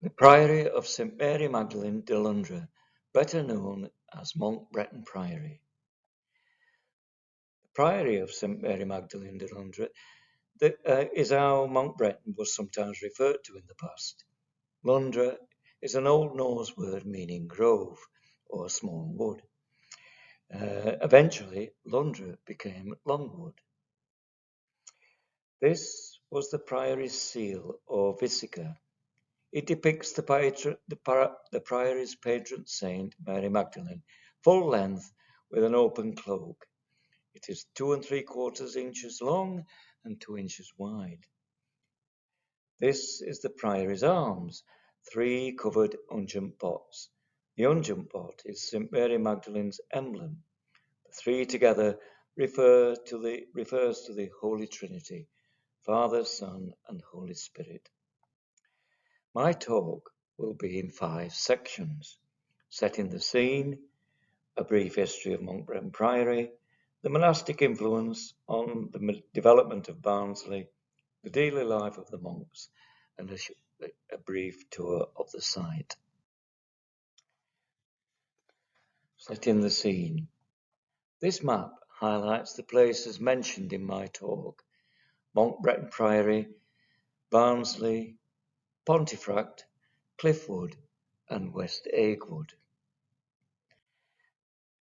The Priory of St Mary Magdalene de Lund, better known as Monk Bretton Priory. The Priory of St Mary Magdalene de Lund is how Monk Bretton was sometimes referred to in the past. Lundra is an Old Norse word meaning grove or small wood. Eventually, Lundra became Lundwood. This was the priory's seal or vesica. It depicts the priory's patron saint, Mary Magdalene, full length with an open cloak. It is 2 3/4 inches long and 2 inches wide. This is the priory's arms, 3 covered unguent pots. The unguent pot is St Mary Magdalene's emblem. The 3 together refers to the Holy Trinity, Father, Son, and Holy Spirit. My talk will be in 5 sections: setting the scene, a brief history of Monk Bretton Priory, the monastic influence on the development of Barnsley, the daily life of the monks, and a brief tour of the site. Setting the scene. This map highlights the places mentioned in my talk: Monk Bretton Priory, Barnsley, Pontefract, Cliffwood, and West Aigwood.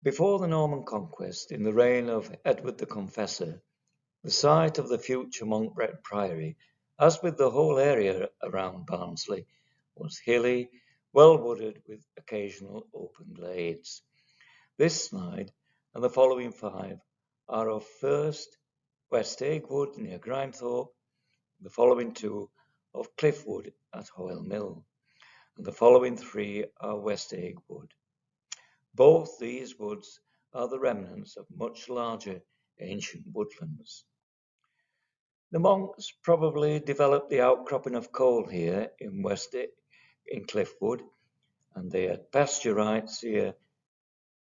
Before the Norman conquest, in the reign of Edward the Confessor, the site of the future Monk Bretton Priory, as with the whole area around Barnsley, was hilly, well wooded with occasional open glades. This slide and the following 5 are of first West Aigwood near Grimethorpe, the following 2 of Cliffwood at Hoyle Mill, and the following 3 are West Aigwood. Both these woods are the remnants of much larger ancient woodlands. The monks probably developed the outcropping of coal here in Cliffwood, and they had pasture rights here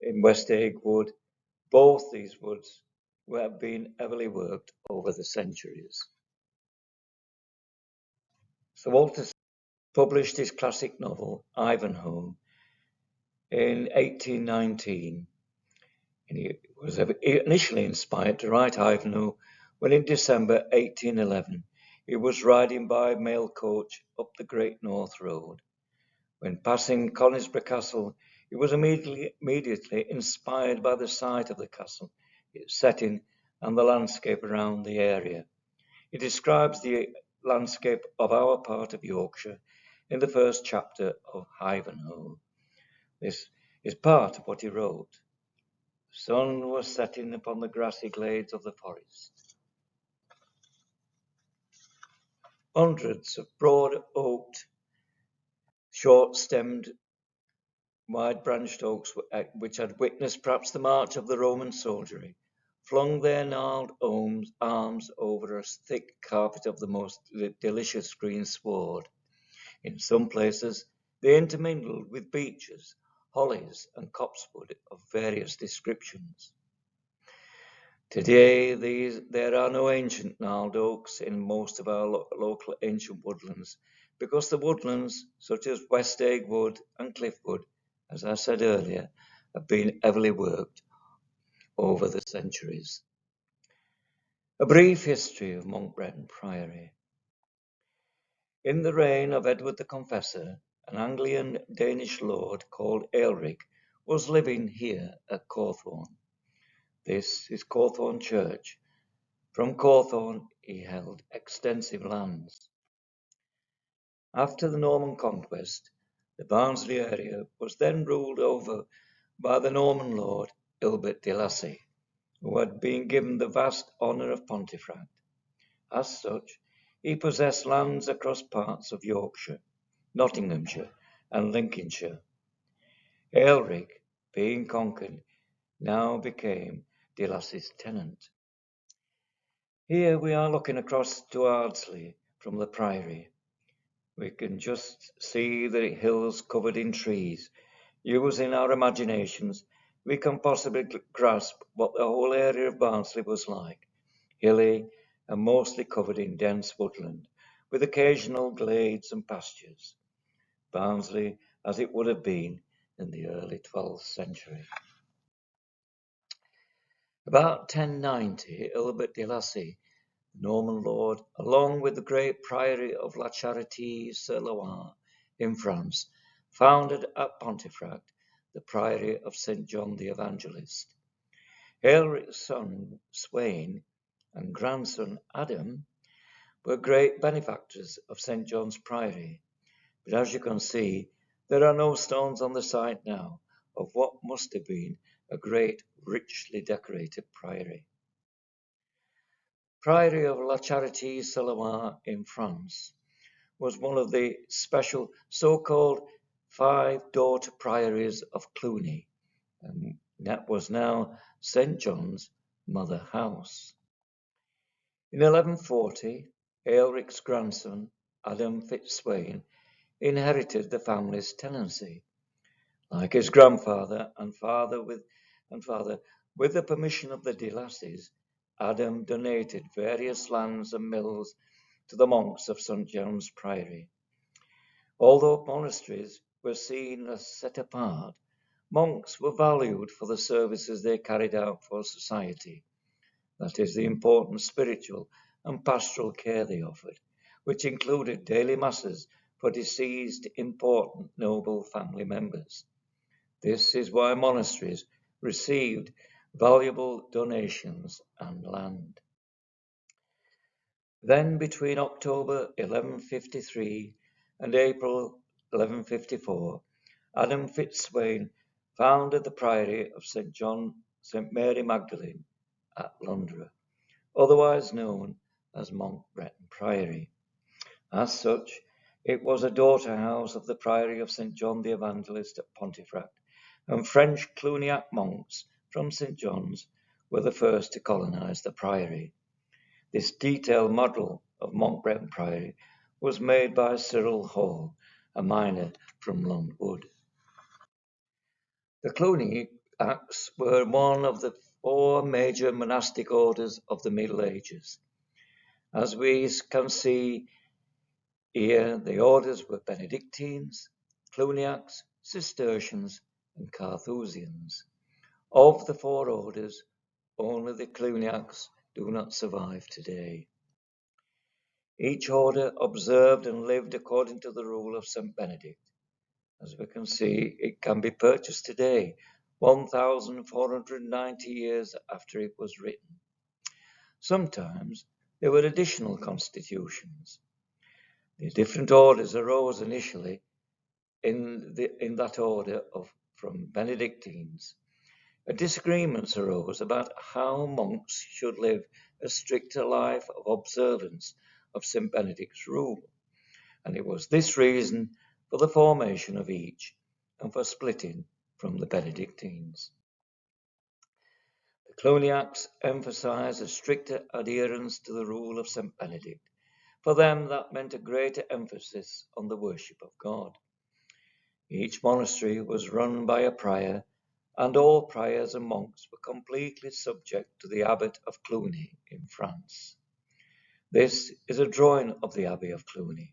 in West Aigwood. Both these woods have been heavily worked over the centuries. Sir Walter published his classic novel Ivanhoe in 1819. And he was initially inspired to write Ivanhoe when in December 1811 he was riding by mail coach up the Great North Road. When passing Conisbrough Castle, he was immediately inspired by the sight of the castle, its setting, and the landscape around the area. He describes the landscape of our part of Yorkshire in the first chapter of Ivanhoe. This is part of what he wrote. The sun was setting upon the grassy glades of the forest. Hundreds of broad-oaked, short-stemmed, wide-branched oaks, which had witnessed perhaps the march of the Roman soldiery, flung their gnarled arms over a thick carpet of the most delicious green sward. In some places, they intermingled with beeches, hollies, and copsewood of various descriptions. Today, there are no ancient gnarled oaks in most of our local ancient woodlands, because the woodlands, such as West Aigwood and Cliffwood, as I said earlier, have been heavily worked over the centuries. A brief history of Monk Bretton Priory. In the reign of Edward the Confessor, an Anglian Danish lord called Aelric was living here at Cawthorne. This is Cawthorne Church. From Cawthorne he held extensive lands. After the Norman conquest, the Barnsley area was then ruled over by the Norman lord Ilbert de Lacy, who had been given the vast honour of Pontefract. As such, he possessed lands across parts of Yorkshire, Nottinghamshire, and Lincolnshire. Aelric, being conquered, now became de Lacy's tenant. Here we are looking across to Ardsley from the Priory. We can just see the hills covered in trees. Using our imaginations, we can possibly grasp what the whole area of Barnsley was like: hilly and mostly covered in dense woodland, with occasional glades and pastures. Barnsley as it would have been in the early 12th century. About 1090, Ilbert de Lacy, Norman lord, along with the great Priory of La Charité-sur-Loire in France, founded at Pontefract the Priory of St. John the Evangelist. Aelric's son Sweyn and grandson Adam were great benefactors of St. John's Priory, but as you can see, there are no stones on the site now of what must have been a great, richly decorated priory. Priory of La Charité-sur-Loire in France was one of the special so-called 5 daughter priories of Cluny, and that was now St. John's mother house. In 1140, Aelric's grandson, Adam Fitswane, inherited the family's tenancy. Like his grandfather and father, with the permission of the de Lacys, Adam donated various lands and mills to the monks of St. John's Priory. Although monasteries were seen as set apart, monks were valued for the services they carried out for society, that is, the important spiritual and pastoral care they offered, which included daily masses for deceased important noble family members. This is why monasteries received valuable donations and land. Then between October 1153 and April 1154, Adam Fitswane founded the Priory of St. Mary Magdalene at Lundwood, otherwise known as Monk Bretton Priory. As such, it was a daughter house of the Priory of St. John the Evangelist at Pontefract, and French Cluniac monks from St. John's were the first to colonize the priory. This detailed model of Monk Bretton Priory was made by Cyril Hall, a miner from Lundwood. The Cluniacs were one of the 4 major monastic orders of the Middle Ages. As we can see here, the orders were Benedictines, Cluniacs, Cistercians, and Carthusians. Of the 4 orders, only the Cluniacs do not survive today. Each order observed and lived according to the rule of St. Benedict. As we can see, it can be purchased today, 1,490 years after it was written. Sometimes there were additional constitutions. The different orders arose initially in that order from Benedictines. Disagreements arose about how monks should live a stricter life of observance of St. Benedict's rule, and it was this reason for the formation of each and for splitting from the Benedictines. The Cluniacs emphasized a stricter adherence to the rule of St. Benedict. For them, that meant a greater emphasis on the worship of God. Each monastery was run by a prior, and all priors and monks were completely subject to the Abbot of Cluny in France. This is a drawing of the Abbey of Cluny.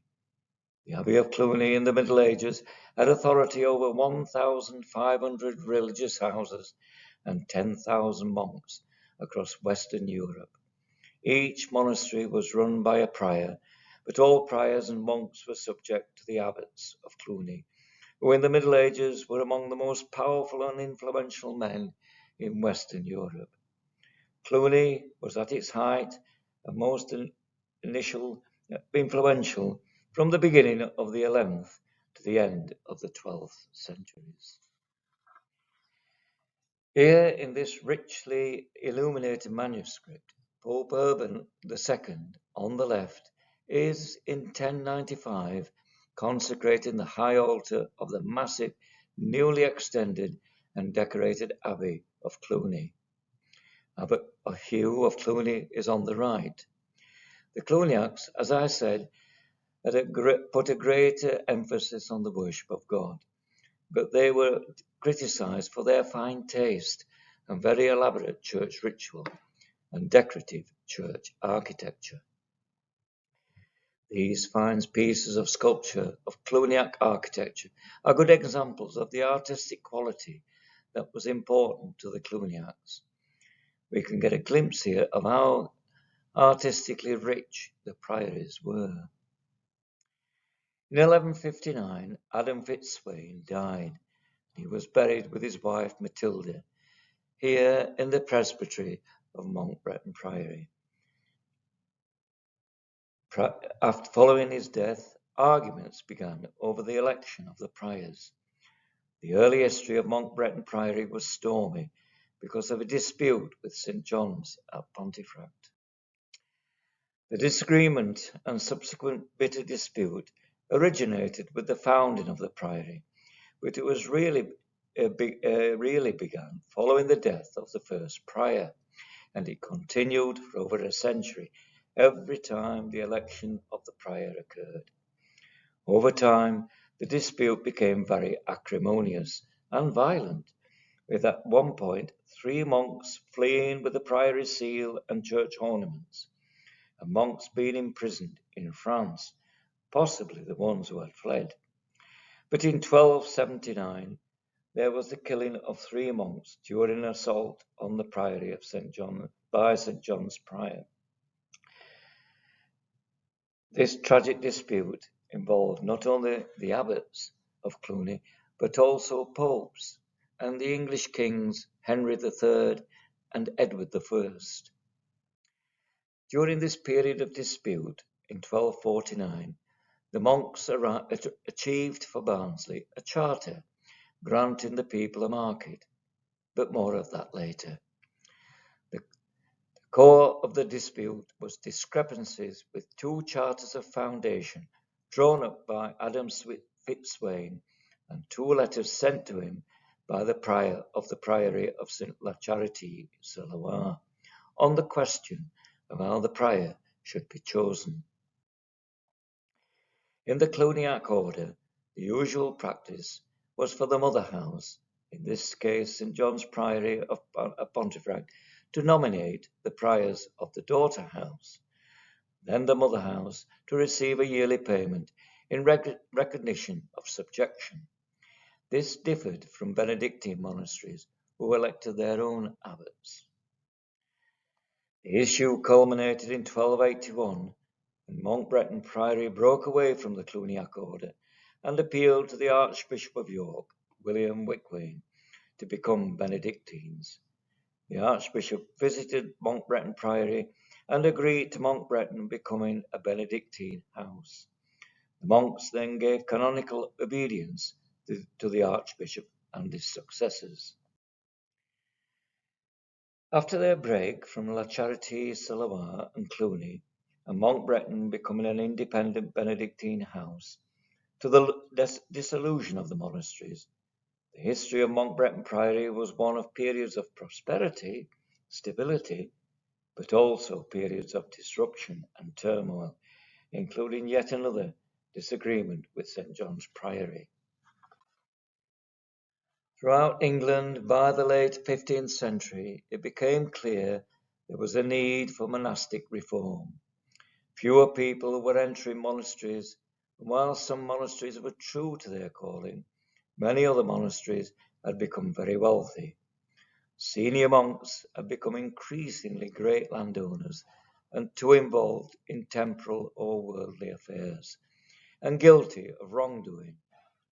The Abbey of Cluny in the Middle Ages had authority over 1,500 religious houses and 10,000 monks across Western Europe. Each monastery was run by a prior, but all priors and monks were subject to the abbots of Cluny, who in the Middle Ages were among the most powerful and influential men in Western Europe. Cluny was at its height and most influential from the beginning of the 11th to the end of the 12th centuries. Here in this richly illuminated manuscript, Pope Urban II, on the left, is in 1095 consecrating the high altar of the massive, newly extended and decorated Abbey of Cluny. Abbot Hugh of Cluny is on the right. The Cluniacs, as I said, had put a greater emphasis on the worship of God, but they were criticized for their fine taste and very elaborate church ritual and decorative church architecture. These fine pieces of sculpture of Cluniac architecture are good examples of the artistic quality that was important to the Cluniacs. We can get a glimpse here of how artistically rich the priories were. In 1159, Adam Fitswane died. He was buried with his wife Matilda here in the presbytery of Monk Bretton Priory. After following his death, arguments began over the election of the priors. The early history of Monk Bretton Priory was stormy because of a dispute with St John's at Pontefract. The disagreement and subsequent bitter dispute originated with the founding of the priory, but it was really began following the death of the first prior, and it continued for over a century every time the election of the prior occurred. Over time, the dispute became very acrimonious and violent, with at one point 3 monks fleeing with the priory seal and church ornaments, and monks being imprisoned in France, possibly the ones who had fled. But in 1279, there was the killing of 3 monks during an assault on the Priory of St. John by St. John's Prior. This tragic dispute involved not only the abbots of Cluny, but also popes and the English kings Henry III and Edward I. During this period of dispute, in 1249, the monks achieved for Barnsley a charter granting the people a market, but more of that later. The core of the dispute was discrepancies with 2 charters of foundation drawn up by Adam Fitswane and 2 letters sent to him by the prior of the Priory of St. La Charité, Solois, on the question of how the prior should be chosen. In the Cluniac order, the usual practice was for the mother house, in this case St. John's Priory of Pontefract, to nominate the priors of the daughter house, then the mother house to receive a yearly payment in recognition of subjection. This differed from Benedictine monasteries, who elected their own abbots. The issue culminated in 1281, when Monk Bretton Priory broke away from the Cluniac order and appealed to the Archbishop of York, William Wickwayne, to become Benedictines. The Archbishop visited Monk Bretton Priory and agreed to Monk Bretton becoming a Benedictine house. The monks then gave canonical obedience to the Archbishop and his successors. After their break from La Charité, Solois and Cluny, and Monk Bretton becoming an independent Benedictine house, to the dissolution of the monasteries, the history of Monk Bretton Priory was one of periods of prosperity, stability, but also periods of disruption and turmoil, including yet another disagreement with St. John's Priory. Throughout England, by the late 15th century, it became clear there was a need for monastic reform. Fewer people were entering monasteries, and while some monasteries were true to their calling, many other monasteries had become very wealthy. Senior monks had become increasingly great landowners and too involved in temporal or worldly affairs, and guilty of wrongdoing,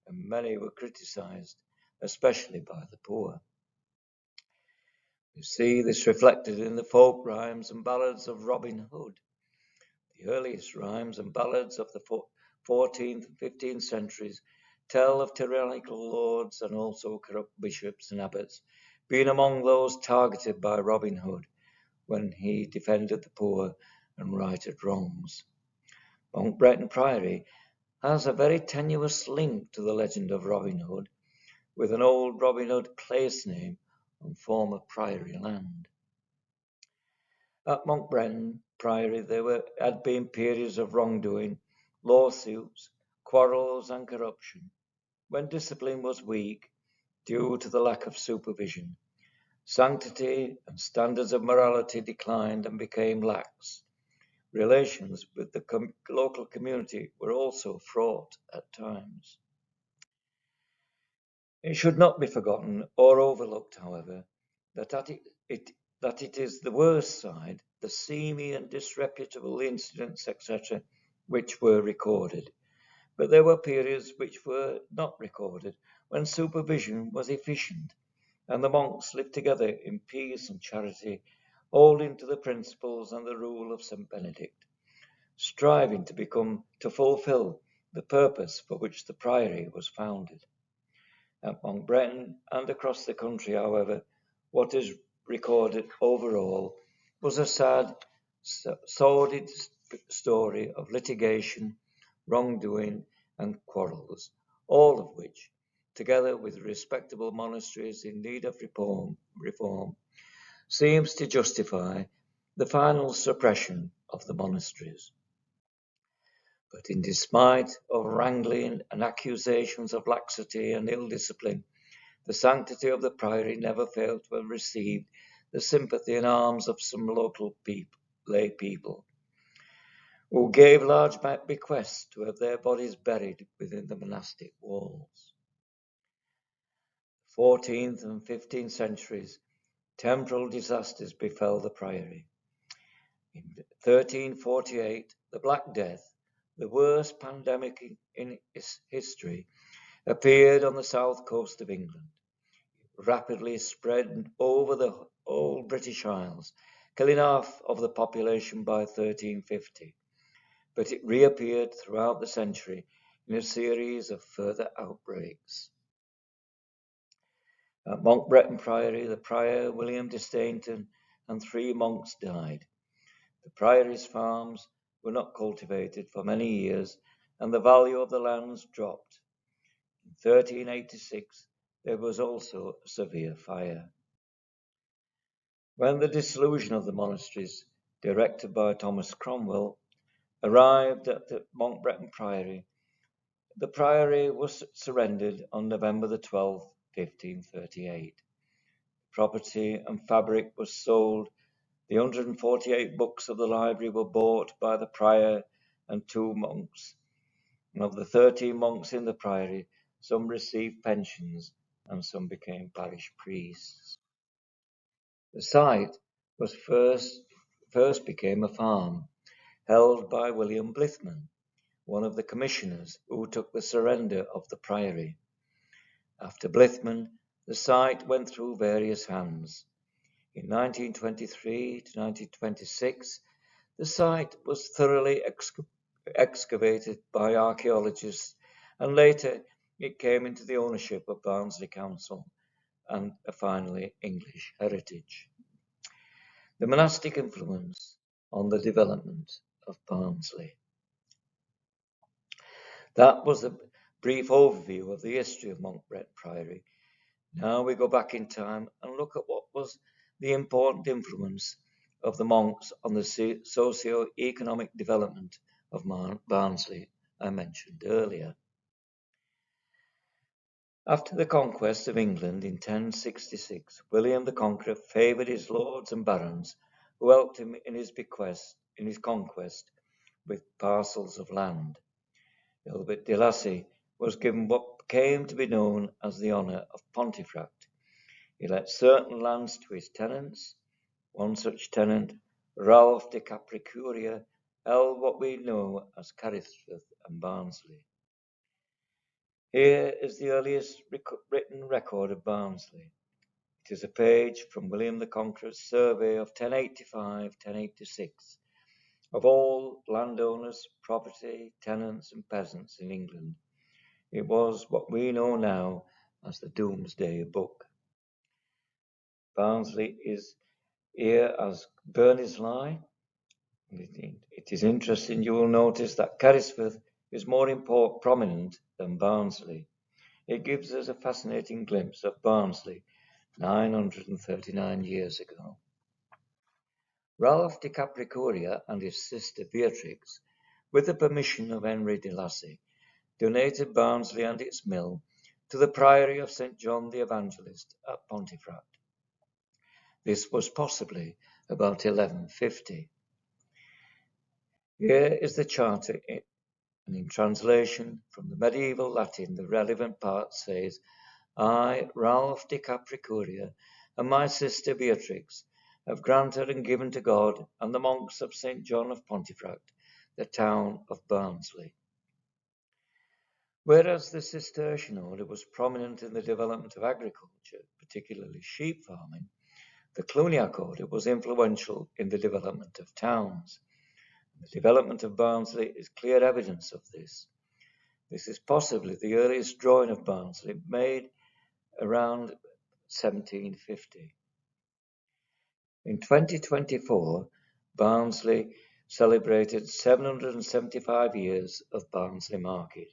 and many were criticized, especially by the poor. You see this reflected in the folk rhymes and ballads of Robin Hood. The earliest rhymes and ballads of the 14th and 15th centuries tell of tyrannical lords and also corrupt bishops and abbots being among those targeted by Robin Hood when he defended the poor and righted wrongs. Monk Bretton Priory has a very tenuous link to the legend of Robin Hood, with an old Robin Hood place name on former priory land. At Monk Bretton Priory there had been periods of wrongdoing, lawsuits, quarrels and corruption, when discipline was weak due to the lack of supervision. Sanctity and standards of morality declined and became lax, Relations with the local community were also fraught at times. It should not be forgotten or overlooked, however, that it is the worst side, the seamy and disreputable incidents, etc., which were recorded. But there were periods which were not recorded, when supervision was efficient, and the monks lived together in peace and charity, holding to the principles and the rule of St. Benedict, striving to fulfill the purpose for which the priory was founded. At Monk Bretton and across the country, however, what is recorded overall was a sad, sordid story of litigation, wrongdoing, and quarrels, all of which, together with respectable monasteries in need of reform, seems to justify the final suppression of the monasteries. But in despite of wrangling and accusations of laxity and ill discipline, the sanctity of the priory never failed to have received the sympathy and alms of some local lay people, who gave large bequests to have their bodies buried within the monastic walls. 14th and 15th centuries, temporal disasters befell the priory. In 1348, the Black Death, the worst pandemic in history, appeared on the south coast of England. It rapidly spread over the whole British Isles, killing half of the population by 1350. But it reappeared throughout the century in a series of further outbreaks. At Monk Bretton Priory, the prior, William de Stainton, and 3 monks died. The priory's farms were not cultivated for many years, and the value of the lands dropped. In 1386, there was also a severe fire. When the dissolution of the monasteries, directed by Thomas Cromwell, arrived at the Monk Bretton Priory, the priory was surrendered on November the 12th, 1538. Property and fabric was sold. The 148 books of the library were bought by the prior and 2 monks. And of the 13 monks in the priory, some received pensions and some became parish priests. The site was first became a farm held by William Blithman, one of the commissioners who took the surrender of the priory. After Blithman, the site went through various hands. In 1923 to 1926, the site was thoroughly excavated by archaeologists, and later it came into the ownership of Barnsley Council and finally English Heritage. The monastic influence on the development of Barnsley. That was a brief overview of the history of Monk Bretton Priory. Now we go back in time and look at what was the important influence of the monks on the socio-economic development of Barnsley I mentioned earlier. After the conquest of England in 1066, William the Conqueror favoured his lords and barons, who helped him in his conquest with parcels of land. Gilbert de Lacy was given what came to be known as the honour of Pontefract. He let certain lands to his tenants. One such tenant, Ralph de Capricuria, held what we know as Carisforth and Barnsley. Here is the earliest written record of Barnsley. It is a page from William the Conqueror's survey of 1085-1086 of all landowners, property, tenants and peasants in England. It was what we know now as the Domesday Book. Barnsley is here as Burnisley. It is interesting, you will notice that Carisforth is more prominent than Barnsley. It gives us a fascinating glimpse of Barnsley 939 years ago. Ralph de Capricuria and his sister Beatrix, with the permission of Henry de Lacy, donated Barnsley and its mill to the Priory of St. John the Evangelist at Pontefract. This was possibly about 1150. Here is the charter, and in translation from the medieval Latin, the relevant part says, I, Ralph de Capricuria, and my sister Beatrix, have granted and given to God and the monks of St. John of Pontefract the town of Barnsley. Whereas the Cistercian order was prominent in the development of agriculture, particularly sheep farming, the Cluniac order was influential in the development of towns. The development of Barnsley is clear evidence of this. This is possibly the earliest drawing of Barnsley, made around 1750. In 2024, Barnsley celebrated 775 years of Barnsley Market.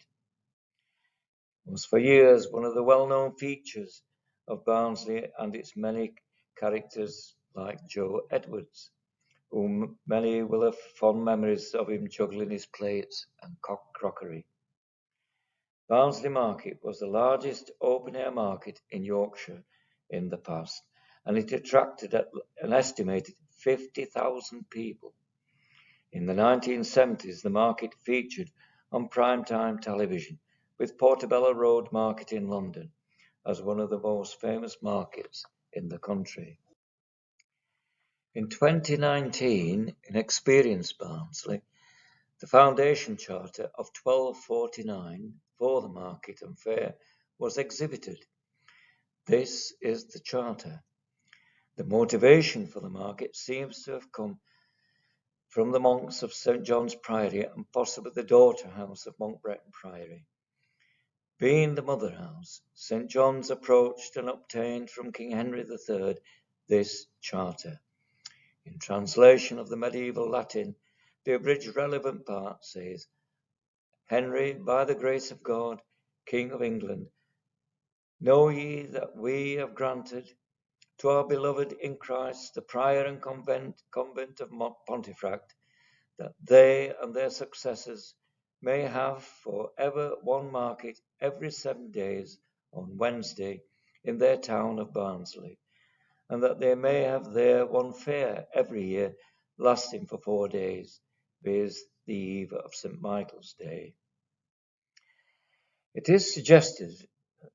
It was for years one of the well-known features of Barnsley and its many characters like Joe Edwards, whom many will have fond memories of him juggling his plates and crockery. Barnsley Market was the largest open-air market in Yorkshire in the past, and it attracted an estimated 50,000 people. In the 1970s, the market featured on primetime television, with Portobello Road Market in London as one of the most famous markets in the country. In 2019, in Experience Barnsley, the foundation charter of 1249 for the market and fair was exhibited. This is the charter. The motivation for the market seems to have come from the monks of St. John's Priory and possibly the daughter house of Monk Bretton Priory. Being the mother house, St. John's approached and obtained from King Henry III this charter. In translation of the medieval Latin, the abridged relevant part says, Henry, by the grace of God, King of England, know ye that we have granted to our beloved in Christ the prior and convent of Pontefract, that they and their successors may have for ever one market every 7 days on Wednesday in their town of Barnsley, and that they may have there one fair every year, lasting for 4 days, viz. The eve of St. Michael's Day. It is suggested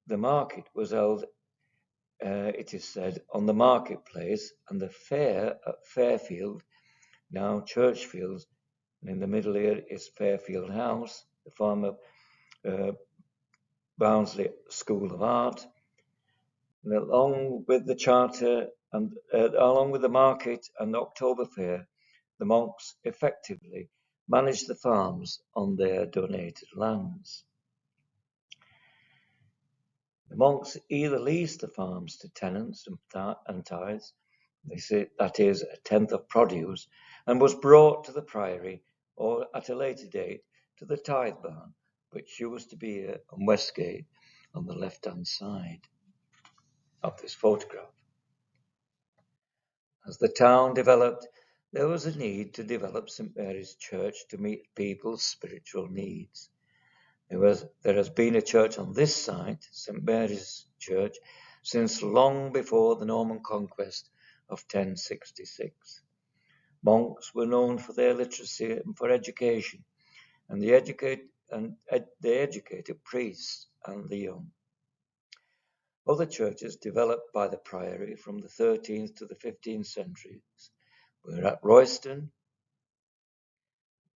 the market was held, it is said, on the marketplace, and the fair at Fairfield, now Churchfields, and in the middle here is Fairfield House, the former Barnsley School of Art. And along with the charter and along with the market and the October Fair, the monks effectively managed the farms on their donated lands. The monks either leased the farms to tenants and tithes, they say that is a tenth of produce, and was brought to the priory, or at a later date to the tithe barn, which used to be on Westgate on the left-hand side of this photograph. As the town developed, there was a need to develop St. Mary's Church to meet people's spiritual needs. There has been a church on this site, St. Mary's Church, since long before the Norman conquest of 1066. Monks were known for their literacy and for education, and they educated priests and the young. Other churches developed by the priory from the 13th to the 15th centuries were at Royston,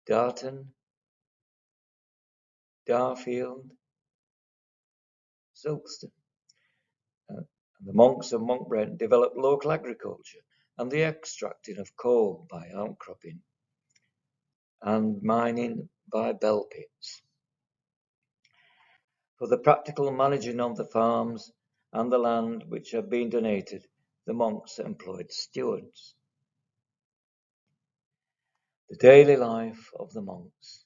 Darton, Darfield, Silkston. And the monks of Monk Bretton developed local agriculture and the extracting of coal by outcropping and mining by bell pits. For the practical managing of the farms and the land which had been donated, the monks employed stewards. The daily life of the monks.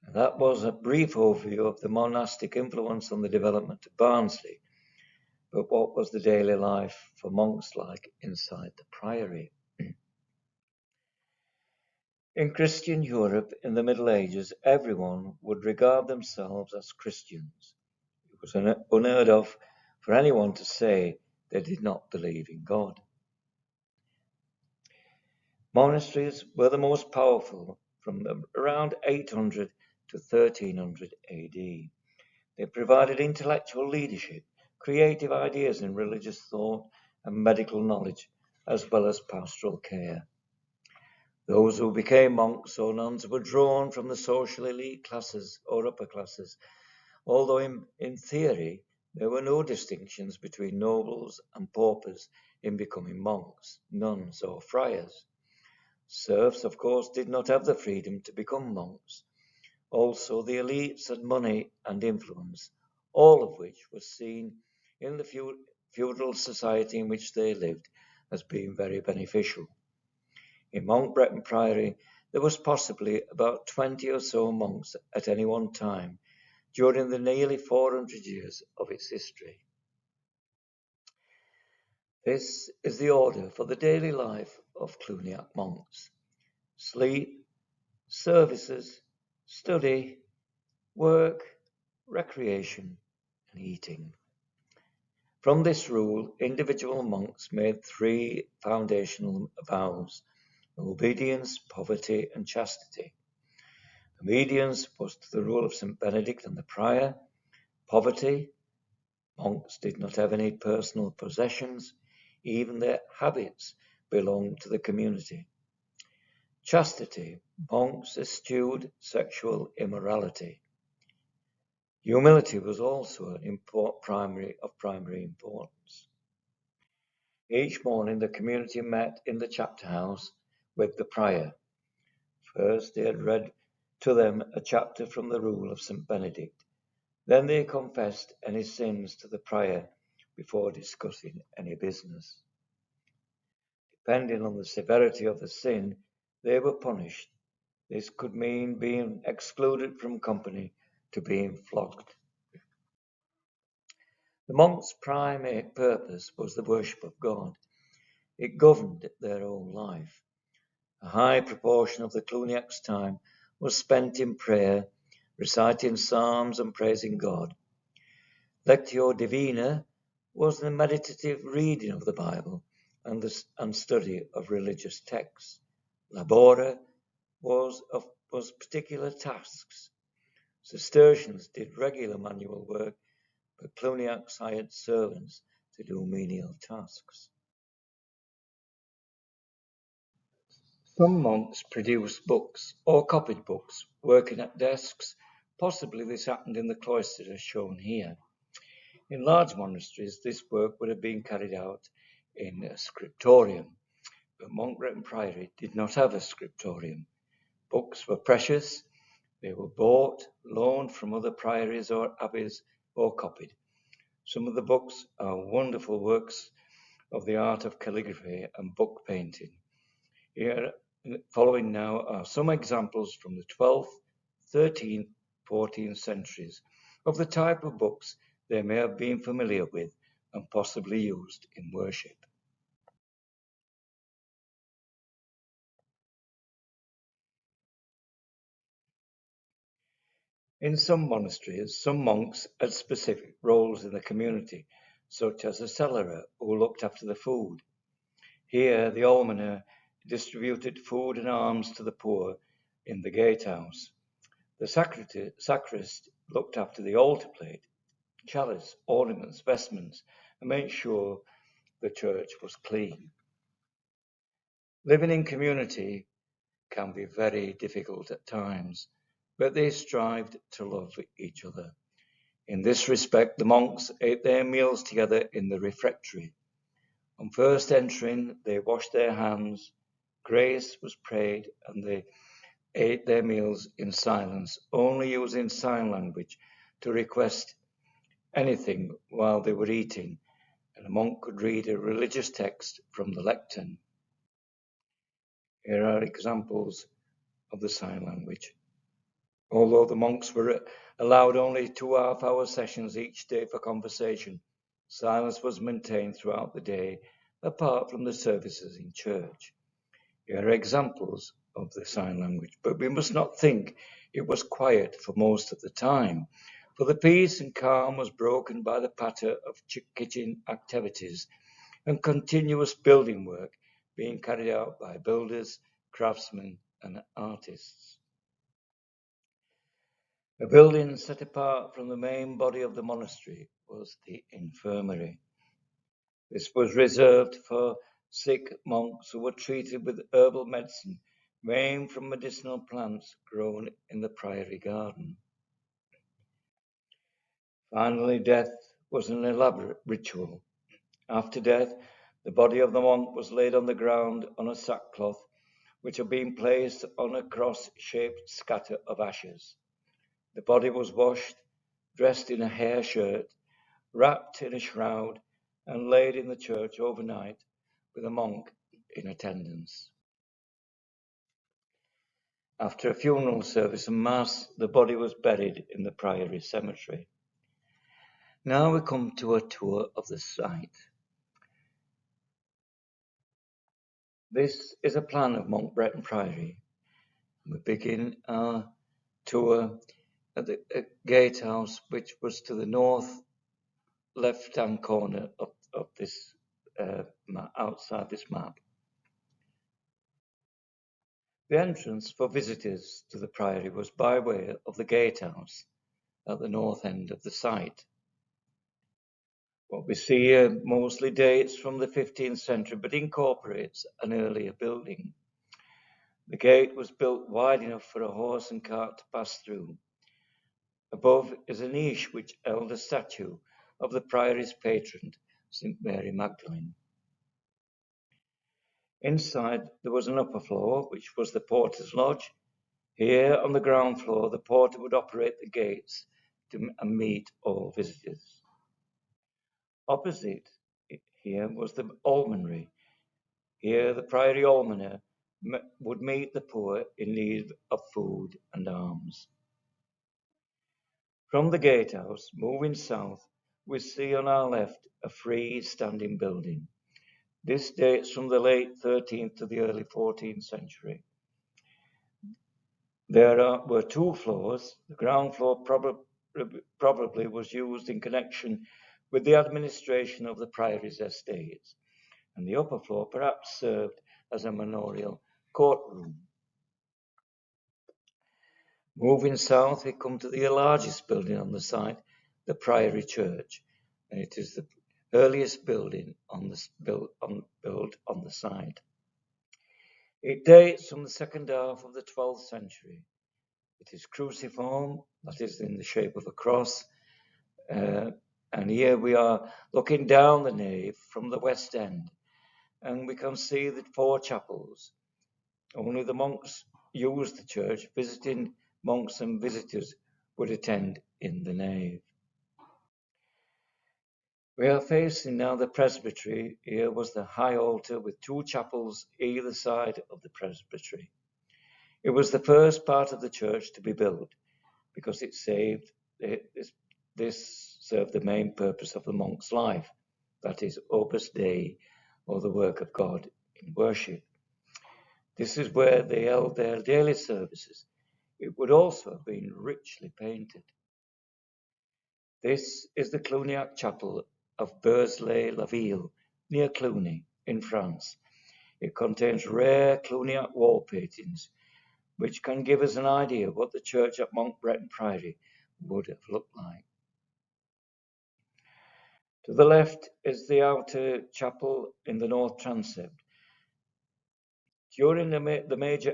And that was a brief overview of the monastic influence on the development of Barnsley. But what was the daily life for monks like inside the priory? In Christian Europe in the Middle Ages, everyone would regard themselves as Christians. It was unheard of for anyone to say they did not believe in God. Monasteries were the most powerful from around 800 to 1300 AD. They provided intellectual leadership, creative ideas in religious thought, and medical knowledge, as well as pastoral care. Those who became monks or nuns were drawn from the social elite classes or upper classes, although in theory there were no distinctions between nobles and paupers in becoming monks, nuns, or friars. Serfs, of course, did not have the freedom to become monks. Also, the elites had money and influence, all of which was seen in the feudal society in which they lived as being very beneficial. In Monk Bretton Priory, there was possibly about 20 or so monks at any one time during the nearly 400 years of its history. This is the order for the daily life of Cluniac monks: sleep, services, study, work, recreation, and eating. From this rule, individual monks made 3 foundational vows: obedience, poverty, and chastity. Obedience was to the rule of St. Benedict and the prior. Poverty, monks did not have any personal possessions, even their habits belonged to the community. Chastity, monks eschewed sexual immorality. Humility was also of primary importance. Each morning the community met in the chapter house with the prior. First they had read to them a chapter from the rule of St. Benedict. Then they confessed any sins to the prior before discussing any business. Depending on the severity of the sin, they were punished. This could mean being excluded from company to being flogged. The monks' primary purpose was the worship of God. It governed their whole life. A high proportion of the Cluniac's time was spent in prayer, reciting psalms and praising God. Lectio Divina was the meditative reading of the Bible and study of religious texts. Labora was particular tasks. Cistercians did regular manual work, but Cluniacs hired servants to do menial tasks. Some monks produced books or copied books, working at desks. Possibly this happened in the cloisters as shown here. In large monasteries, this work would have been carried out in a scriptorium, but Monk Bretton Priory did not have a scriptorium. Books were precious. They were bought, loaned from other priories or abbeys, or copied. Some of the books are wonderful works of the art of calligraphy and book painting. Here, following now, are some examples from the 12th, 13th, 14th centuries of the type of books they may have been familiar with and possibly used in worship. In some monasteries, some monks had specific roles in the community, such as a cellarer who looked after the food. Here, the almoner distributed food and alms to the poor in the gatehouse. The sacrist looked after the altar plate, chalice, ornaments, vestments, and made sure the church was clean. Living in community can be very difficult at times, but they strived to love each other. In this respect, the monks ate their meals together in the refectory. On first entering, they washed their hands, grace was prayed, and they ate their meals in silence, only using sign language to request anything while they were eating, and a monk could read a religious text from the lectern. Here are examples of the sign language. Although the monks were allowed only 2.5-hour sessions each day for conversation, silence was maintained throughout the day, apart from the services in church. Here are examples of the sign language, but we must not think it was quiet for most of the time, for the peace and calm was broken by the patter of kitchen activities and continuous building work being carried out by builders, craftsmen, and artists. A building set apart from the main body of the monastery was the infirmary. This was reserved for sick monks who were treated with herbal medicine made from medicinal plants grown in the priory garden. Finally, death was an elaborate ritual. After death, the body of the monk was laid on the ground on a sackcloth, which had been placed on a cross-shaped scatter of ashes. The body was washed, dressed in a hair shirt, wrapped in a shroud, and laid in the church overnight with a monk in attendance. After a funeral service and mass, the body was buried in the Priory cemetery. Now we come to a tour of the site. This is a plan of Monk Bretton Priory. We begin our tour at the gatehouse, which was to the north left-hand corner of this outside this map. The entrance for visitors to the priory was by way of the gatehouse at the north end of the site. What we see here mostly dates from the 15th century, but incorporates an earlier building. The gate was built wide enough for a horse and cart to pass through. Above is a niche which held a statue of the priory's patron, St. Mary Magdalene. Inside there was an upper floor, which was the porter's lodge. Here on the ground floor, the porter would operate the gates and meet all visitors. Opposite here was the almonry. Here the priory almoner would meet the poor in need of food and alms. From the gatehouse, moving south, we see on our left a free-standing building. This dates from the late 13th to the early 14th century. There were two floors. The ground floor probably was used in connection with the administration of the priory's estates, and the upper floor perhaps served as a manorial courtroom. Moving south, we come to the largest building on the site, the Priory Church, and it is the earliest building built on the site. It dates from the second half of the 12th century. It is cruciform, that is in the shape of a cross, and here we are looking down the nave from the west end, and we can see the four chapels. Only the monks used the church. Visiting monks and visitors would attend in the nave. We are facing now the presbytery. Here was the high altar with two chapels either side of the presbytery. It was the first part of the church to be built because this served the main purpose of the monk's life, that is, Opus Dei, or the work of God in worship. This is where they held their daily services. It would also have been richly painted. This is the Cluniac chapel of Barnsley-la-Ville, near Cluny, in France. It contains rare Cluniac wall paintings, which can give us an idea of what the church at Monk Bretton Priory would have looked like. To the left is the outer chapel in the north transept. During the major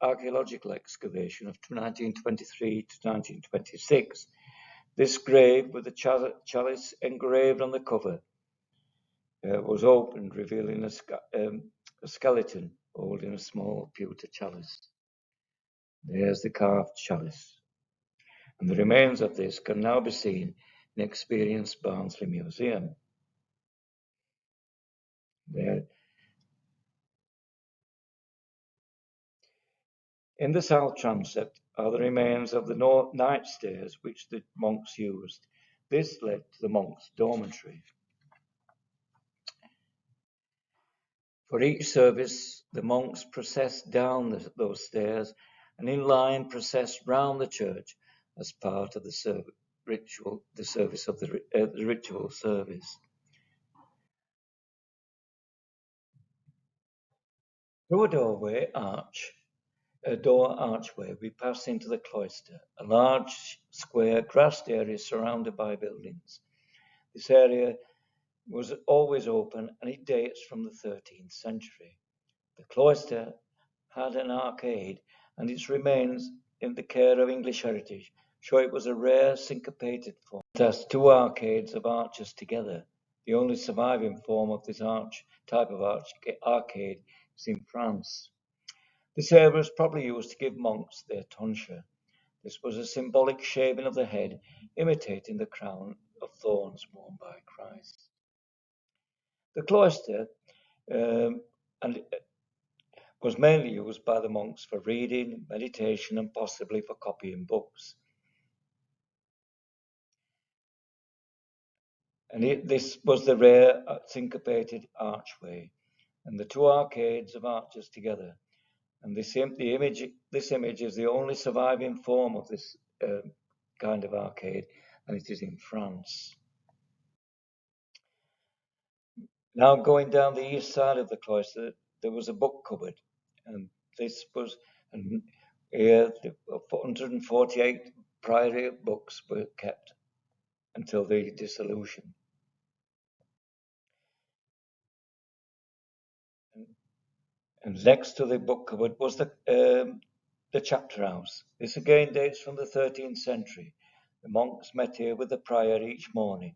archaeological excavation of 1923 to 1926, this grave with the chalice engraved on the cover was opened, revealing a skeleton holding a small pewter chalice. There's the carved chalice. And the remains of this can now be seen in Experience Barnsley Museum. There. In the south transept are the remains of the night stairs which the monks used. This led to the monks' dormitory. For each service, the monks processed down those stairs and in line processed round the church as part of the ritual service. Through a doorway arch door archway, we pass into the cloister, a large, square, grassed area surrounded by buildings. This area was always open, and it dates from the 13th century. The cloister had an arcade, and its remains in the care of English heritage show it was a rare syncopated form. It has two arcades of arches together. The only surviving form of this type of arcade is in France. This area was probably used to give monks their tonsure. This was a symbolic shaving of the head, imitating the crown of thorns worn by Christ. The cloister and was mainly used by the monks for reading, meditation, and possibly for copying books. And this was the rare syncopated archway, and the two arcades of arches together. And this image is the only surviving form of this kind of arcade, and it is in France. Now, going down the east side of the cloister, there was a book cupboard, and this was, and here 148 Priory books were kept until the dissolution. And next to the book cupboard was the chapter house. This again dates from the 13th century. The monks met here with the prior each morning,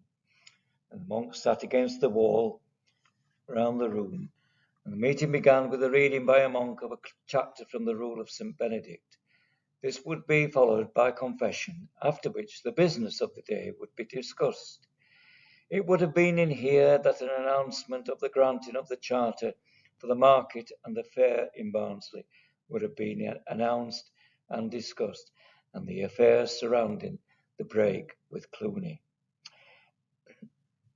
and the monks sat against the wall around the room. And the meeting began with a reading by a monk of a chapter from the Rule of St. Benedict. This would be followed by confession, after which the business of the day would be discussed. It would have been in here that an announcement of the granting of the charter for the market and the fair in Barnsley would have been announced and discussed, and the affairs surrounding the break with Cluniac.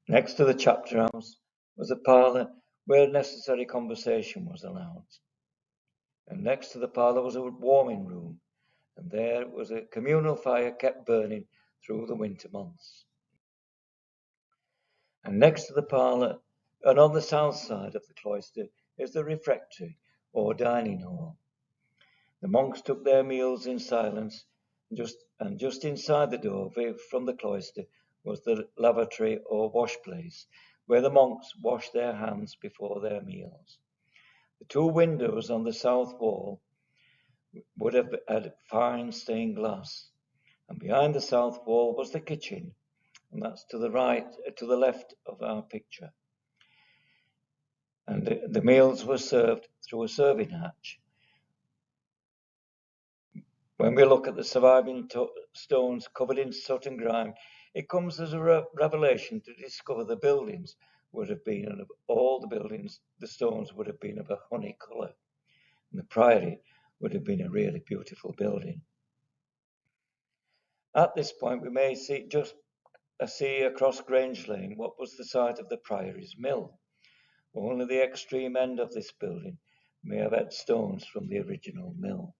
Next to the chapter house was a parlour where necessary conversation was allowed. And next to the parlour was a warming room, and there was a communal fire kept burning through the winter months. And next to the parlour, and on the south side of the cloister, is the refectory or dining hall. The monks took their meals in silence, and just inside the door from the cloister was the lavatory or wash place, where the monks washed their hands before their meals. The two windows on the south wall would have had fine stained glass, and behind the south wall was the kitchen, and that's to the left of our picture. And the meals were served through a serving hatch. When we look at the surviving stones covered in soot and grime, it comes as a revelation to discover the buildings would have been, and of all the buildings, the stones would have been of a honey colour, and the priory would have been a really beautiful building. At this point, we may see across Grange Lane what was the site of the Priory's mill. Only the extreme end of this building may have had stones from the original mill.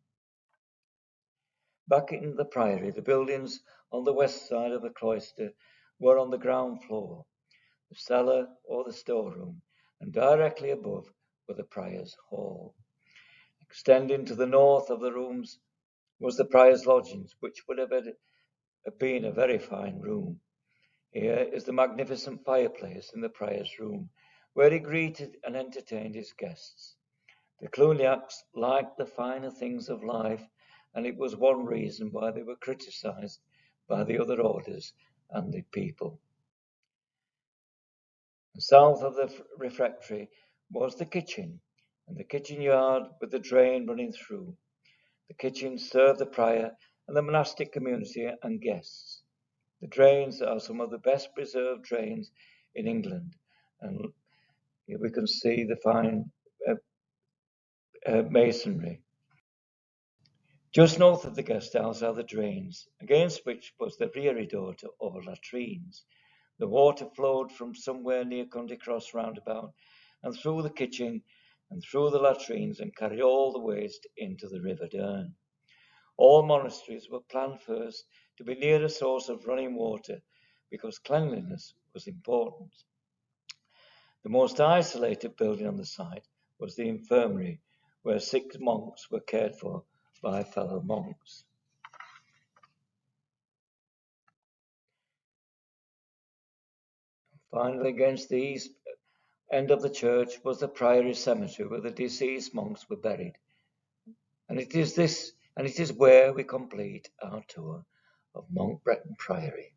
Back in the Priory, the buildings on the west side of the cloister were on the ground floor, the cellar or the storeroom, and directly above were the Prior's hall. Extending to the north of the rooms was the Prior's lodgings, which would have been a very fine room. Here is the magnificent fireplace in the Prior's room, where he greeted and entertained his guests. The Cluniacs liked the finer things of life, and it was one reason why they were criticised by the other orders and the people. South of the refectory was the kitchen, and the kitchen yard with the drain running through. The kitchen served the prior and the monastic community and guests. The drains are some of the best preserved drains in England, and here we can see the fine masonry. Just north of the guest house are the drains, against which was the reredo or latrines. The water flowed from somewhere near Cundy Cross roundabout and through the kitchen and through the latrines and carried all the waste into the River Dern. All monasteries were planned first to be near a source of running water because cleanliness was important. The most isolated building on the site was the infirmary, where sick monks were cared for by fellow monks. Finally, against the east end of the church was the Priory cemetery where the deceased monks were buried. And it is where we complete our tour of Monk Bretton Priory.